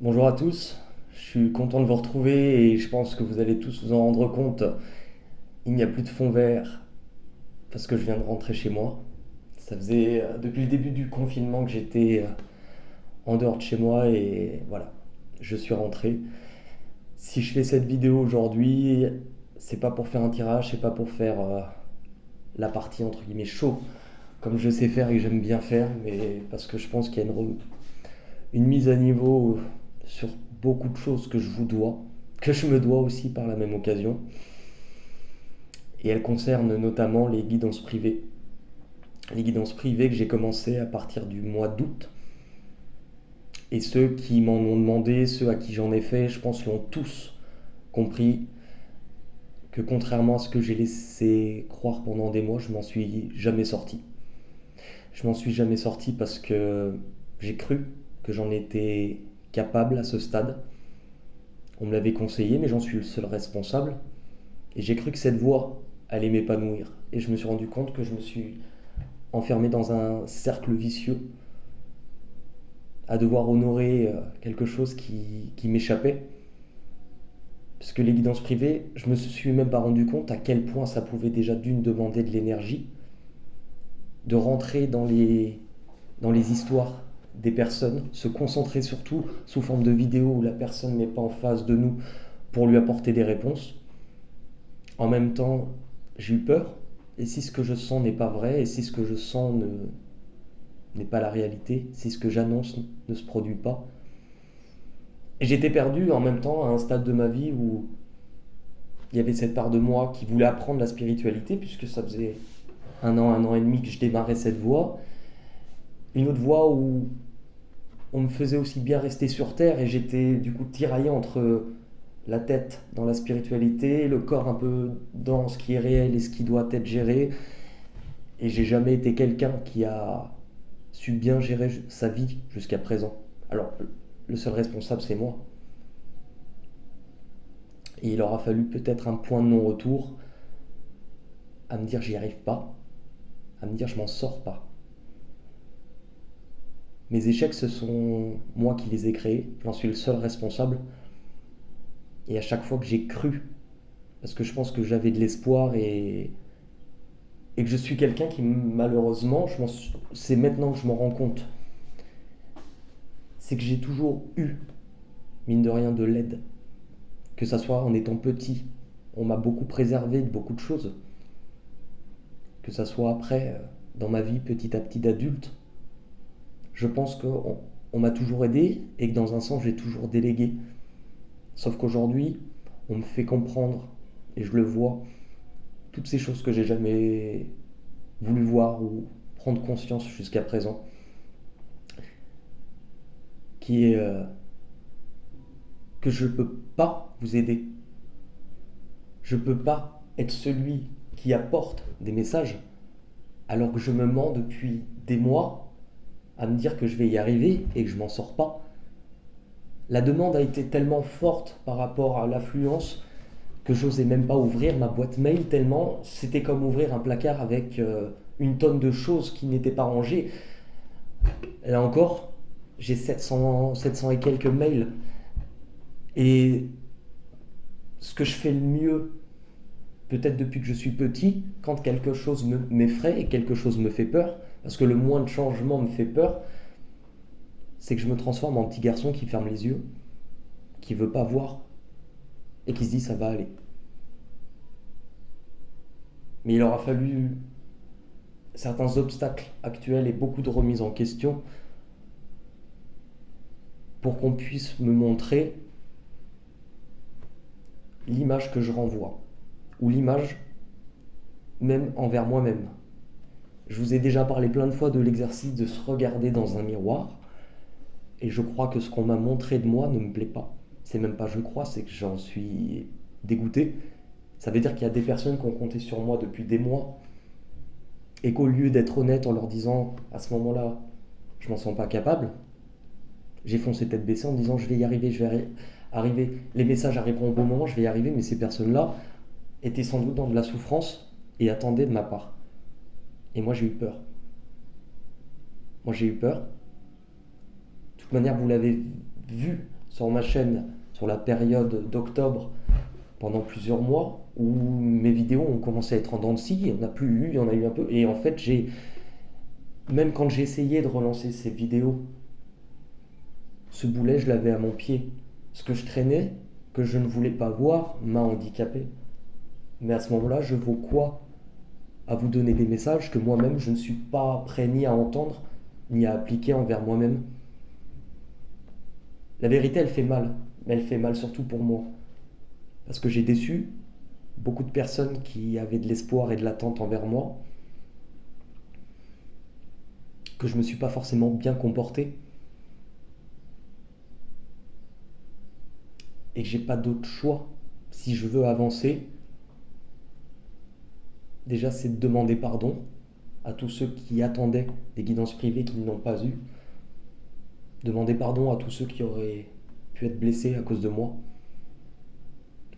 Bonjour à tous, je suis content de vous retrouver et je pense que vous allez tous vous en rendre compte. Il n'y a plus de fond vert parce que je viens de rentrer chez moi. Ça faisait depuis le début du confinement que j'étais en dehors de chez moi et voilà, je suis rentré. Si je fais cette vidéo aujourd'hui, c'est pas pour faire un tirage, c'est pas pour faire la partie entre guillemets chaud comme je sais faire et que j'aime bien faire, mais parce que je pense qu'il y a une mise à niveau sur beaucoup de choses que je vous dois, que je me dois aussi par la même occasion. Et elle concerne notamment les guidances privées. Les guidances privées que j'ai commencé à partir du mois d'août. Et ceux qui m'en ont demandé, ceux à qui j'en ai fait, je pense l'ont tous compris que contrairement à ce que j'ai laissé croire pendant des mois, je m'en suis jamais sorti. Je m'en suis jamais sorti parce que j'ai cru que j'en étais capable à ce stade. On me l'avait conseillé, mais j'en suis le seul responsable. Et j'ai cru que cette voie allait m'épanouir. Et je me suis rendu compte que je me suis enfermé dans un cercle vicieux à devoir honorer quelque chose qui m'échappait. Parce que les guidances privées, je me suis même pas rendu compte à quel point ça pouvait déjà d'une demander de l'énergie, de rentrer dans les histoires des personnes, se concentrer surtout sous forme de vidéo où la personne n'est pas en face de nous pour lui apporter des réponses. En même temps, j'ai eu peur. Et si ce que je sens n'est pas vrai, et si ce que je sens n'est pas la réalité, si ce que j'annonce ne se produit pas, et j'étais perdu en même temps à un stade de ma vie où il y avait cette part de moi qui voulait apprendre la spiritualité, puisque ça faisait un an et demi que je démarrais cette voie. Une autre voie où on me faisait aussi bien rester sur Terre et j'étais du coup tiraillé entre la tête dans la spiritualité, le corps un peu dans ce qui est réel et ce qui doit être géré. Et j'ai jamais été quelqu'un qui a su bien gérer sa vie jusqu'à présent. Alors, le seul responsable, c'est moi. Et il aura fallu peut-être un point de non-retour à me dire j'y arrive pas, à me dire je m'en sors pas. Mes échecs, ce sont moi qui les ai créés, j'en suis le seul responsable. Et à chaque fois que j'ai cru, parce que je pense que j'avais de l'espoir et que je suis quelqu'un qui malheureusement, c'est maintenant que je m'en rends compte, c'est que j'ai toujours eu, mine de rien, de l'aide. Que ça soit en étant petit, on m'a beaucoup préservé de beaucoup de choses. Que ça soit après, dans ma vie petit à petit d'adulte, je pense qu'on m'a toujours aidé et que dans un sens j'ai toujours délégué. Sauf qu'aujourd'hui, on me fait comprendre, et je le vois, toutes ces choses que j'ai jamais voulu voir ou prendre conscience jusqu'à présent, qui est que je ne peux pas vous aider. Je ne peux pas être celui qui apporte des messages alors que je me mens depuis des mois à me dire que je vais y arriver et que je m'en sors pas. La demande a été tellement forte par rapport à l'affluence que j'osais même pas ouvrir ma boîte mail tellement c'était comme ouvrir un placard avec une tonne de choses qui n'étaient pas rangées. Là encore, j'ai 700 et quelques mails. Et ce que je fais le mieux, peut-être depuis que je suis petit, quand quelque chose m'effraie et quelque chose me fait peur, parce que le moins de changement me fait peur, c'est que je me transforme en petit garçon qui ferme les yeux, qui veut pas voir et qui se dit ça va aller. Mais il aura fallu certains obstacles actuels et beaucoup de remises en question pour qu'on puisse me montrer l'image que je renvoie, ou l'image même envers moi-même. Je vous ai déjà parlé plein de fois de l'exercice de se regarder dans un miroir, et je crois que ce qu'on m'a montré de moi ne me plaît pas. C'est même pas je crois, c'est que j'en suis dégoûté. Ça veut dire qu'il y a des personnes qui ont compté sur moi depuis des mois, et qu'au lieu d'être honnête en leur disant à ce moment-là, je m'en sens pas capable, j'ai foncé tête baissée en disant je vais y arriver, je vais arriver, les messages arriveront au bon moment, je vais y arriver, mais ces personnes-là étaient sans doute dans de la souffrance et attendaient de ma part. Et moi j'ai eu peur. Moi j'ai eu peur. De toute manière, vous l'avez vu sur ma chaîne sur la période d'octobre pendant plusieurs mois où mes vidéos ont commencé à être en dents de scie, il n'y en a plus eu, il y en a eu un peu. Et en fait, même quand j'ai essayé de relancer ces vidéos, ce boulet, je l'avais à mon pied. Ce que je traînais, que je ne voulais pas voir, m'a handicapé. Mais à ce moment-là, je vaux quoi à vous donner des messages que moi-même, je ne suis pas prêt ni à entendre, ni à appliquer envers moi-même. La vérité, elle fait mal, mais elle fait mal surtout pour moi. Parce que j'ai déçu beaucoup de personnes qui avaient de l'espoir et de l'attente envers moi, que je ne me suis pas forcément bien comporté, et que j'ai pas d'autre choix. Si je veux avancer, déjà c'est de demander pardon à tous ceux qui attendaient des guidances privées qu'ils n'ont pas eues, demander pardon à tous ceux qui auraient pu être blessés à cause de moi,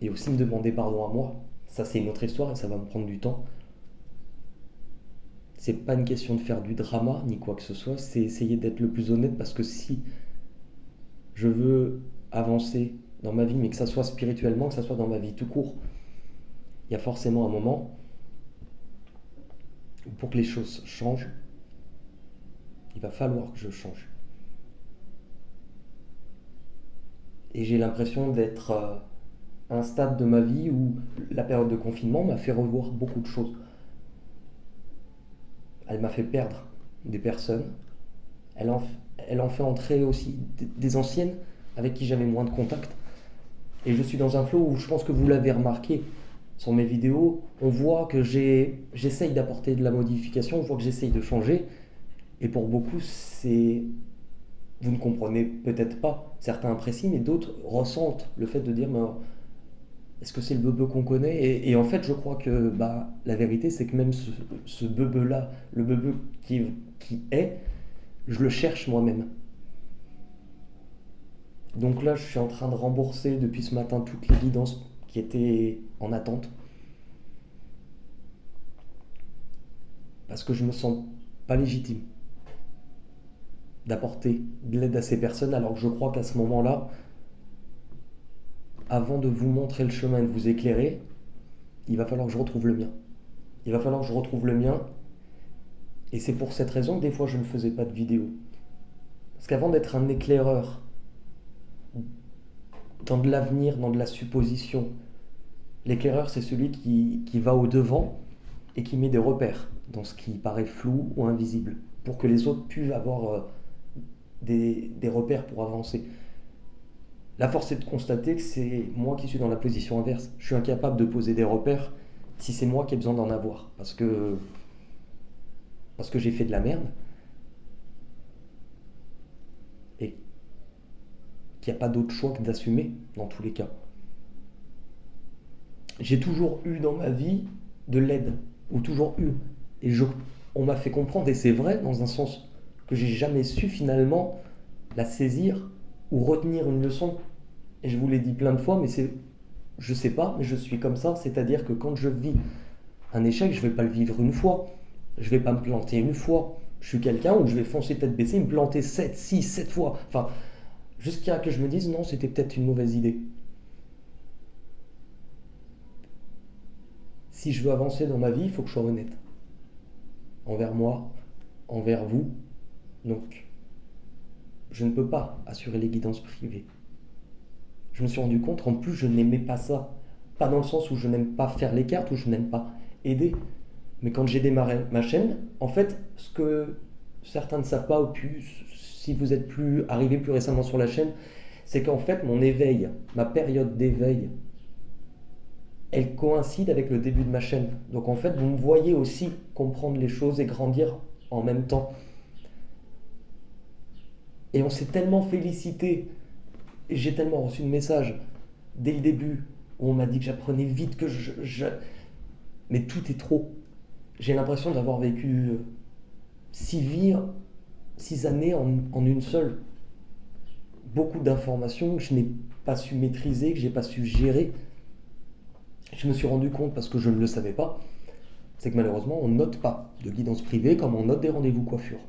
et aussi me demander pardon à moi. Ça c'est une autre histoire et ça va me prendre du temps. C'est pas une question de faire du drama ni quoi que ce soit, c'est essayer d'être le plus honnête parce que si je veux avancer dans ma vie, mais que ça soit spirituellement, que ça soit dans ma vie tout court, il y a forcément un moment où pour que les choses changent, il va falloir que je change. Et j'ai l'impression d'être à un stade de ma vie où la période de confinement m'a fait revoir beaucoup de choses. Elle m'a fait perdre des personnes. Elle en, elle en fait entrer aussi des anciennes avec qui j'avais moins de contact. Et je suis dans un flow où je pense que vous l'avez remarqué sur mes vidéos. On voit que j'essaye d'apporter de la modification, on voit que j'essaye de changer. Et pour beaucoup, c'est... Vous ne comprenez peut-être pas. Certains apprécient, mais d'autres ressentent le fait de dire est-ce que c'est le bebe qu'on connaît et en fait, je crois que la vérité, c'est que même ce bebe-là, le bebe qui est, je le cherche moi-même. Donc là, je suis en train de rembourser depuis ce matin toutes les guidances qui étaient en attente. Parce que je me sens pas légitime d'apporter de l'aide à ces personnes alors que je crois qu'à ce moment-là, avant de vous montrer le chemin et de vous éclairer, il va falloir que je retrouve le mien. Il va falloir que je retrouve le mien. Et c'est pour cette raison que des fois je ne faisais pas de vidéo. Parce qu'avant d'être un éclaireur dans de l'avenir, dans de la supposition, l'éclaireur c'est celui qui va au devant et qui met des repères dans ce qui paraît flou ou invisible pour que les autres puissent avoir des repères pour avancer. La force est de constater que c'est moi qui suis dans la position inverse. Je suis incapable de poser des repères si c'est moi qui ai besoin d'en avoir. Parce que j'ai fait de la merde et qu'il n'y a pas d'autre choix que d'assumer dans tous les cas. J'ai toujours eu dans ma vie de l'aide, ou toujours eu. Et on m'a fait comprendre, et c'est vrai dans un sens, que j'ai jamais su finalement la saisir ou retenir une leçon. Et je vous l'ai dit plein de fois, mais je sais pas, mais je suis comme ça. C'est-à-dire que quand je vis un échec, je vais pas le vivre une fois. Je vais pas me planter une fois. Je suis quelqu'un où je vais foncer tête baissée, me planter 7, 6, 7 fois. Enfin, jusqu'à que je me dise non, c'était peut-être une mauvaise idée. Si je veux avancer dans ma vie, il faut que je sois honnête. Envers moi, envers vous. Donc, je ne peux pas assurer les guidances privées. Je me suis rendu compte, en plus, je n'aimais pas ça. Pas dans le sens où je n'aime pas faire les cartes, où je n'aime pas aider. Mais quand j'ai démarré ma chaîne, en fait, ce que certains ne savent pas, ou plus, si vous êtes arrivé plus récemment sur la chaîne, c'est qu'en fait, mon éveil, ma période d'éveil, elle coïncide avec le début de ma chaîne. Donc en fait, vous me voyez aussi comprendre les choses et grandir en même temps. Et on s'est tellement félicité, et j'ai tellement reçu de messages dès le début, où on m'a dit que j'apprenais vite, que mais tout est trop. J'ai l'impression d'avoir vécu 6 vies, 6 années en une seule. Beaucoup d'informations que je n'ai pas su maîtriser, que j'ai pas su gérer. Je me suis rendu compte, parce que je ne le savais pas, c'est que malheureusement on note pas de guidance privée comme on note des rendez-vous coiffure.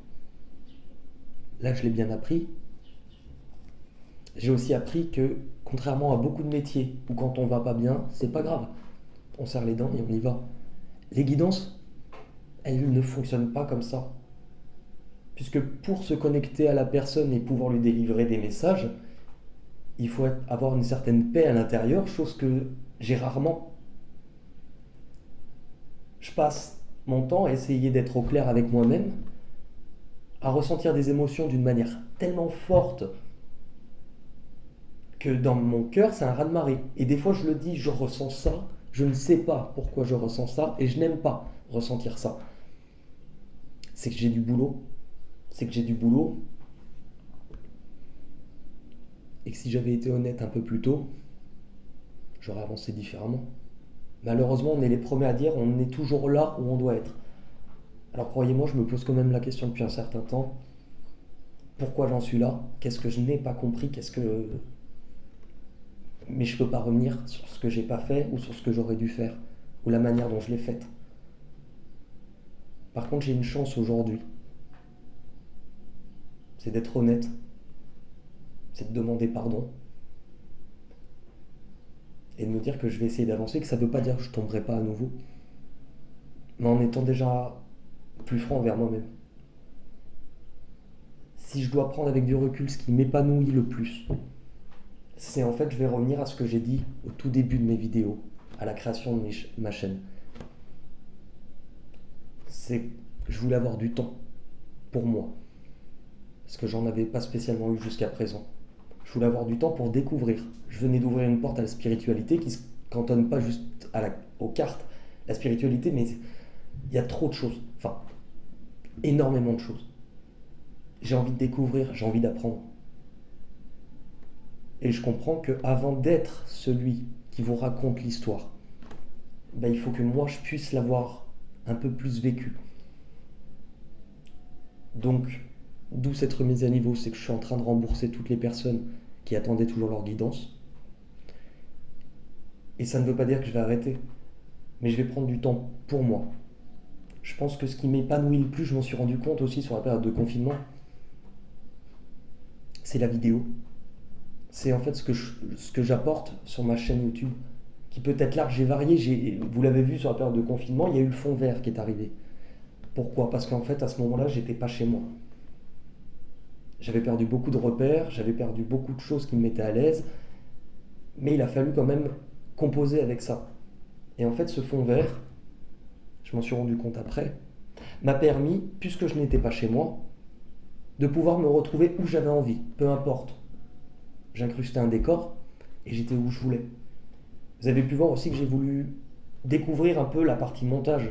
Là je l'ai bien appris. J'ai aussi appris que, contrairement à beaucoup de métiers où quand on va pas bien, c'est pas grave. On serre les dents et on y va. Les guidances, elles ne fonctionnent pas comme ça. Puisque pour se connecter à la personne et pouvoir lui délivrer des messages, il faut avoir une certaine paix à l'intérieur, chose que j'ai rarement. Je passe mon temps à essayer d'être au clair avec moi-même, à ressentir des émotions d'une manière tellement forte que dans mon cœur, c'est un raz-de-marée. Et des fois, je le dis, je ressens ça, je ne sais pas pourquoi je ressens ça, et je n'aime pas ressentir ça. C'est que j'ai du boulot, c'est que j'ai du boulot, et que si j'avais été honnête un peu plus tôt, j'aurais avancé différemment. Malheureusement, on est les premiers à dire on est toujours là où on doit être. Alors croyez-moi, je me pose quand même la question depuis un certain temps. Pourquoi j'en suis là? Qu'est-ce que je n'ai pas compris? Qu'est-ce que... Mais je peux pas revenir sur ce que j'ai pas fait ou sur ce que j'aurais dû faire ou la manière dont je l'ai faite. Par contre, j'ai une chance aujourd'hui. C'est d'être honnête, c'est de demander pardon et de me dire que je vais essayer d'avancer, que ça veut pas dire que je tomberai pas à nouveau, mais en étant déjà plus franc envers moi-même. Si je dois prendre avec du recul ce qui m'épanouit le plus, c'est en fait, je vais revenir à ce que j'ai dit au tout début de mes vidéos, à la création de ma chaîne. C'est que je voulais avoir du temps pour moi, parce que j'en avais pas spécialement eu jusqu'à présent. Je voulais avoir du temps pour découvrir. Je venais d'ouvrir une porte à la spiritualité qui se cantonne pas juste aux cartes, la spiritualité, mais il y a trop de choses, enfin, énormément de choses. J'ai envie de découvrir, j'ai envie d'apprendre. Et je comprends que avant d'être celui qui vous raconte l'histoire, ben, il faut que moi je puisse l'avoir un peu plus vécu. Donc, d'où cette remise à niveau, c'est que je suis en train de rembourser toutes les personnes qui attendaient toujours leur guidance. Et ça ne veut pas dire que je vais arrêter, mais je vais prendre du temps pour moi. Je pense que ce qui m'épanouit le plus, je m'en suis rendu compte aussi sur la période de confinement, c'est la vidéo. C'est en fait ce que j'apporte sur ma chaîne YouTube, qui peut être large et varié. Vous l'avez vu sur la période de confinement, il y a eu le fond vert qui est arrivé. Pourquoi? Parce qu'en fait, à ce moment-là, j'étais pas chez moi. J'avais perdu beaucoup de repères, j'avais perdu beaucoup de choses qui me mettaient à l'aise, mais il a fallu quand même composer avec ça. Et en fait, ce fond vert, je m'en suis rendu compte après, m'a permis, puisque je n'étais pas chez moi, de pouvoir me retrouver où j'avais envie, peu importe. J'incrustais un décor et j'étais où je voulais. Vous avez pu voir aussi que j'ai voulu découvrir un peu la partie montage,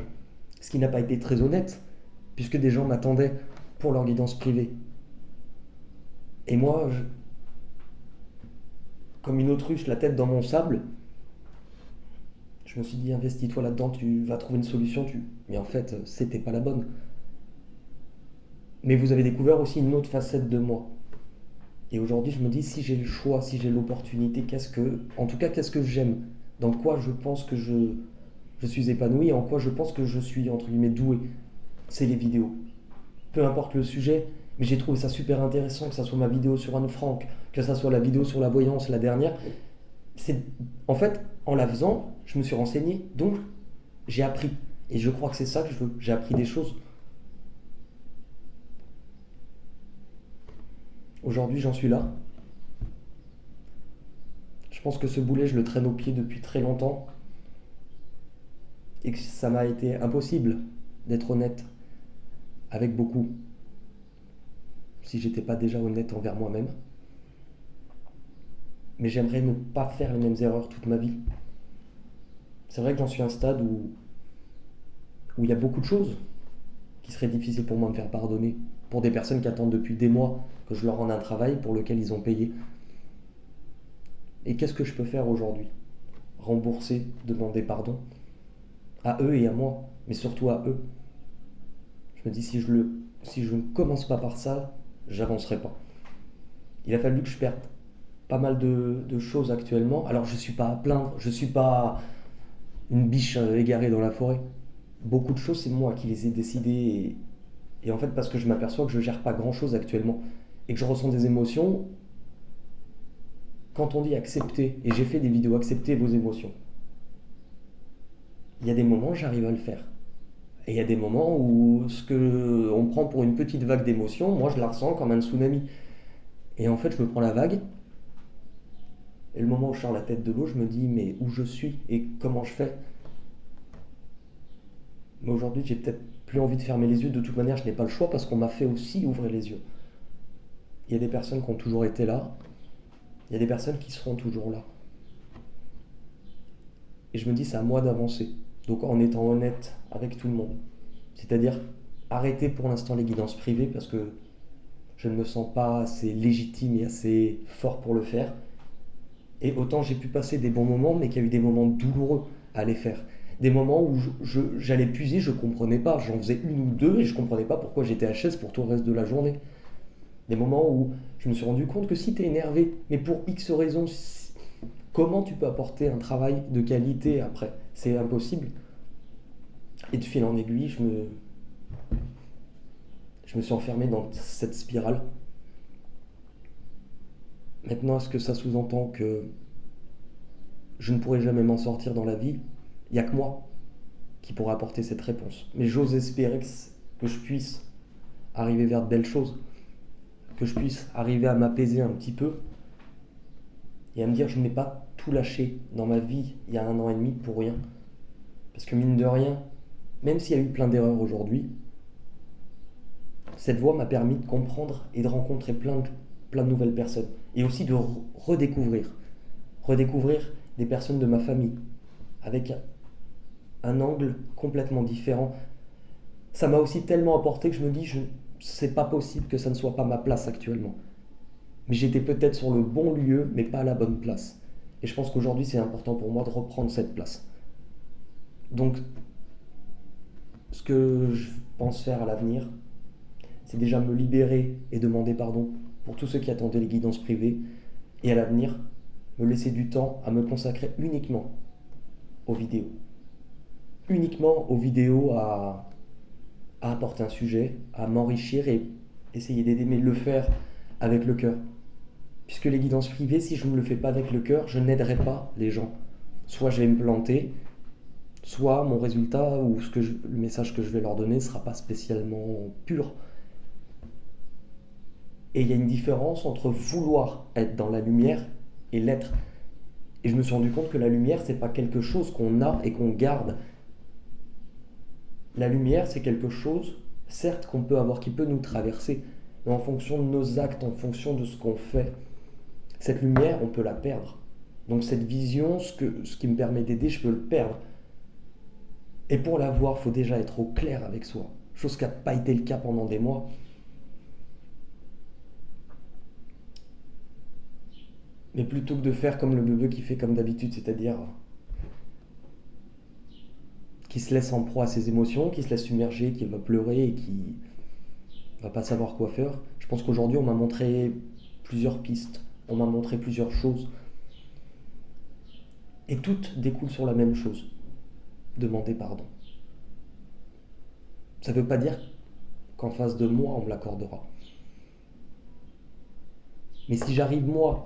ce qui n'a pas été très honnête, puisque des gens m'attendaient pour leur guidance privée. Et moi, comme une autruche, la tête dans mon sable, je me suis dit, investis-toi là-dedans, tu vas trouver une solution. Mais en fait, c'était pas la bonne. Mais vous avez découvert aussi une autre facette de moi. Et aujourd'hui, je me dis, si j'ai le choix, si j'ai l'opportunité, en tout cas, qu'est-ce que j'aime? Dans quoi je pense que je suis épanoui et en quoi je pense que je suis, entre guillemets, doué? C'est les vidéos. Peu importe le sujet, mais j'ai trouvé ça super intéressant, que ça soit ma vidéo sur Anne Frank, que ça soit la vidéo sur la voyance, la dernière. C'est, en fait, en la faisant, je me suis renseigné, donc j'ai appris. Et je crois que c'est ça que je veux. J'ai appris des choses. Aujourd'hui, j'en suis là. Je pense que ce boulet, je le traîne au pied depuis très longtemps et que ça m'a été impossible d'être honnête avec beaucoup si j'étais pas déjà honnête envers moi-même. Mais j'aimerais ne pas faire les mêmes erreurs toute ma vie. C'est vrai que j'en suis à un stade où il y a beaucoup de choses qui seraient difficiles pour moi de me faire pardonner. Pour des personnes qui attendent depuis des mois que je leur rende un travail pour lequel ils ont payé. Et qu'est-ce que je peux faire aujourd'hui? Rembourser, demander pardon à eux et à moi, mais surtout à eux. Je me dis, si je ne commence pas par ça, j'avancerai pas. Il a fallu que je perde pas mal de choses actuellement. Alors je suis pas à plaindre, je suis pas une biche égarée dans la forêt. Beaucoup de choses, c'est moi qui les ai décidées. Et en fait, parce que je m'aperçois que je gère pas grand chose actuellement et que je ressens des émotions quand on dit accepter, et j'ai fait des vidéos accepter vos émotions, il y a des moments où j'arrive à le faire. Et il y a des moments où ce que on prend pour une petite vague d'émotions, moi je la ressens comme un tsunami. Et en fait, je me prends la vague, et le moment où je sors la tête de l'eau, je me dis mais où je suis et comment je fais. Mais aujourd'hui, j'ai peut-être plus envie de fermer les yeux. De toute manière, je n'ai pas le choix parce qu'on m'a fait aussi ouvrir les yeux. Il y a des personnes qui ont toujours été là, il y a des personnes qui seront toujours là. Et je me dis, c'est à moi d'avancer. Donc en étant honnête avec tout le monde. C'est-à-dire arrêter pour l'instant les guidances privées parce que je ne me sens pas assez légitime et assez fort pour le faire. Et autant j'ai pu passer des bons moments, mais qu'il y a eu des moments douloureux à les faire. Des moments où j'allais puiser, je ne comprenais pas. J'en faisais une ou deux et je ne comprenais pas pourquoi j'étais HS pour tout le reste de la journée. Des moments où je me suis rendu compte que si tu es énervé, mais pour X raisons, comment tu peux apporter un travail de qualité après? C'est impossible. Et de fil en aiguille, je me suis enfermé dans cette spirale. Maintenant, est-ce que ça sous-entend que je ne pourrai jamais m'en sortir dans la vie? Il n'y a que moi qui pourra apporter cette réponse. Mais j'ose espérer que je puisse arriver vers de belles choses, que je puisse arriver à m'apaiser un petit peu et à me dire que je n'ai pas tout lâché dans ma vie il y a 1 an et demi pour rien. Parce que mine de rien, même s'il y a eu plein d'erreurs aujourd'hui, cette voie m'a permis de comprendre et de rencontrer plein de nouvelles personnes. Et aussi de redécouvrir des personnes de ma famille avec un angle complètement différent. Ça m'a aussi tellement apporté que je me dis, c'est pas possible que ça ne soit pas ma place actuellement. Mais j'étais peut-être sur le bon lieu, mais pas à la bonne place. Et je pense qu'aujourd'hui, c'est important pour moi de reprendre cette place. Donc, ce que je pense faire à l'avenir, c'est déjà me libérer et demander pardon pour tous ceux qui attendaient les guidances privées. Et à l'avenir, me laisser du temps à me consacrer uniquement aux vidéos. Uniquement aux vidéos à apporter un sujet, à m'enrichir et essayer d'aider, mais le faire avec le cœur. Puisque les guidances privées, si je ne le fais pas avec le cœur, je n'aiderai pas les gens. Soit je vais me planter, soit mon résultat ou le message que je vais leur donner ne sera pas spécialement pur. Et il y a une différence entre vouloir être dans la lumière et l'être. Et je me suis rendu compte que la lumière, c'est pas quelque chose qu'on a et qu'on garde. La lumière, c'est quelque chose, certes, qu'on peut avoir, qui peut nous traverser, mais en fonction de nos actes, en fonction de ce qu'on fait, cette lumière, on peut la perdre. Donc cette vision, ce qui me permet d'aider, je peux le perdre. Et pour l'avoir, il faut déjà être au clair avec soi. Chose qui n'a pas été le cas pendant des mois. Mais plutôt que de faire comme le bebeu qui fait comme d'habitude, c'est-à-dire qui se laisse en proie à ses émotions, qui se laisse submerger, qui va pleurer et qui va pas savoir quoi faire. Je pense qu'aujourd'hui, on m'a montré plusieurs pistes, on m'a montré plusieurs choses. Et toutes découlent sur la même chose, demander pardon. Ça ne veut pas dire qu'en face de moi, on me l'accordera. Mais si j'arrive moi,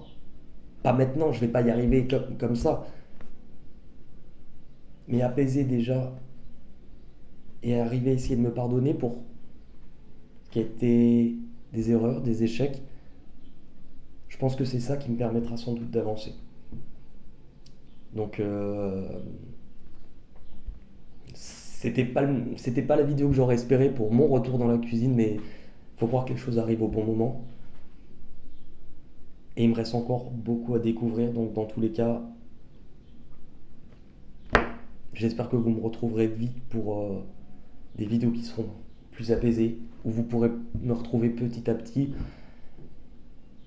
pas maintenant, je ne vais pas y arriver comme ça, mais apaiser déjà et arriver à essayer de me pardonner pour ce qui a été des erreurs, des échecs, je pense que c'est ça qui me permettra sans doute d'avancer. Donc, c'était pas la vidéo que j'aurais espéré pour mon retour dans la cuisine, mais faut croire que les choses arrivent au bon moment. Et il me reste encore beaucoup à découvrir, donc dans tous les cas, j'espère que vous me retrouverez vite pour des vidéos qui seront plus apaisées, où vous pourrez me retrouver petit à petit.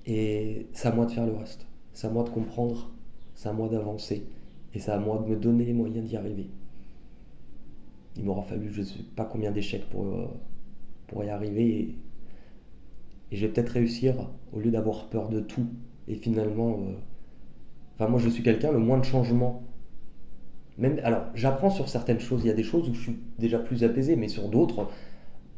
Et c'est à moi de faire le reste. C'est à moi de comprendre, c'est à moi d'avancer. Et c'est à moi de me donner les moyens d'y arriver. Il m'aura fallu je ne sais pas combien d'échecs pour y arriver. Et je vais peut-être réussir au lieu d'avoir peur de tout. Et finalement, enfin moi je suis quelqu'un, le moins de changements. Même, alors j'apprends sur certaines choses, il y a des choses où je suis déjà plus apaisé, mais sur d'autres,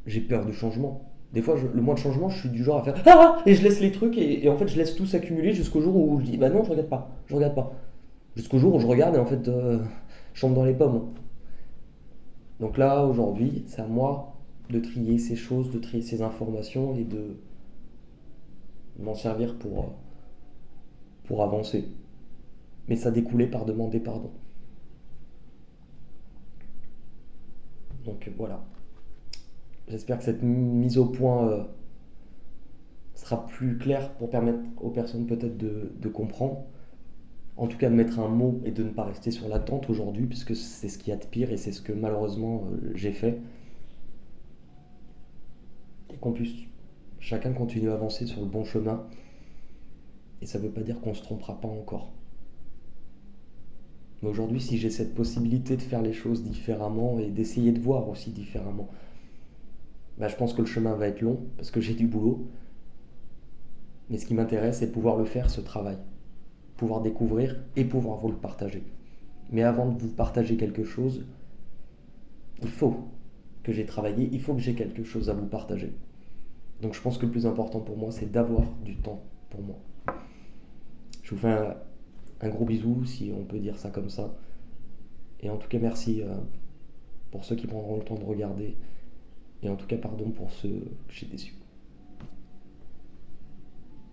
j'ai peur du changement. Des fois, le mois de changement, je suis du genre à faire ah et je laisse les trucs et en fait, je laisse tout s'accumuler jusqu'au jour où je dis bah non, je regarde pas. Jusqu'au jour où je regarde et en fait, je tombe dans les pommes. Donc là, aujourd'hui, c'est à moi de trier ces choses, de trier ces informations et de m'en servir pour avancer. Mais ça découlait par demander pardon. Donc voilà. J'espère que cette mise au point sera plus claire pour permettre aux personnes peut-être de comprendre. En tout cas, de mettre un mot et de ne pas rester sur l'attente aujourd'hui, puisque c'est ce qu'il y a de pire et c'est ce que malheureusement j'ai fait. Et qu'on puisse chacun continuer à avancer sur le bon chemin. Et ça ne veut pas dire qu'on ne se trompera pas encore. Mais aujourd'hui, si j'ai cette possibilité de faire les choses différemment et d'essayer de voir aussi différemment, bah, je pense que le chemin va être long parce que j'ai du boulot. Mais ce qui m'intéresse, c'est de pouvoir le faire, ce travail. Pouvoir découvrir et pouvoir vous le partager. Mais avant de vous partager quelque chose, il faut que j'ai travaillé, il faut que j'ai quelque chose à vous partager. Donc je pense que le plus important pour moi, c'est d'avoir du temps pour moi. Je vous fais un gros bisou, si on peut dire ça comme ça. Et en tout cas, merci pour ceux qui prendront le temps de regarder. Et en tout cas, pardon pour ceux que j'ai déçus.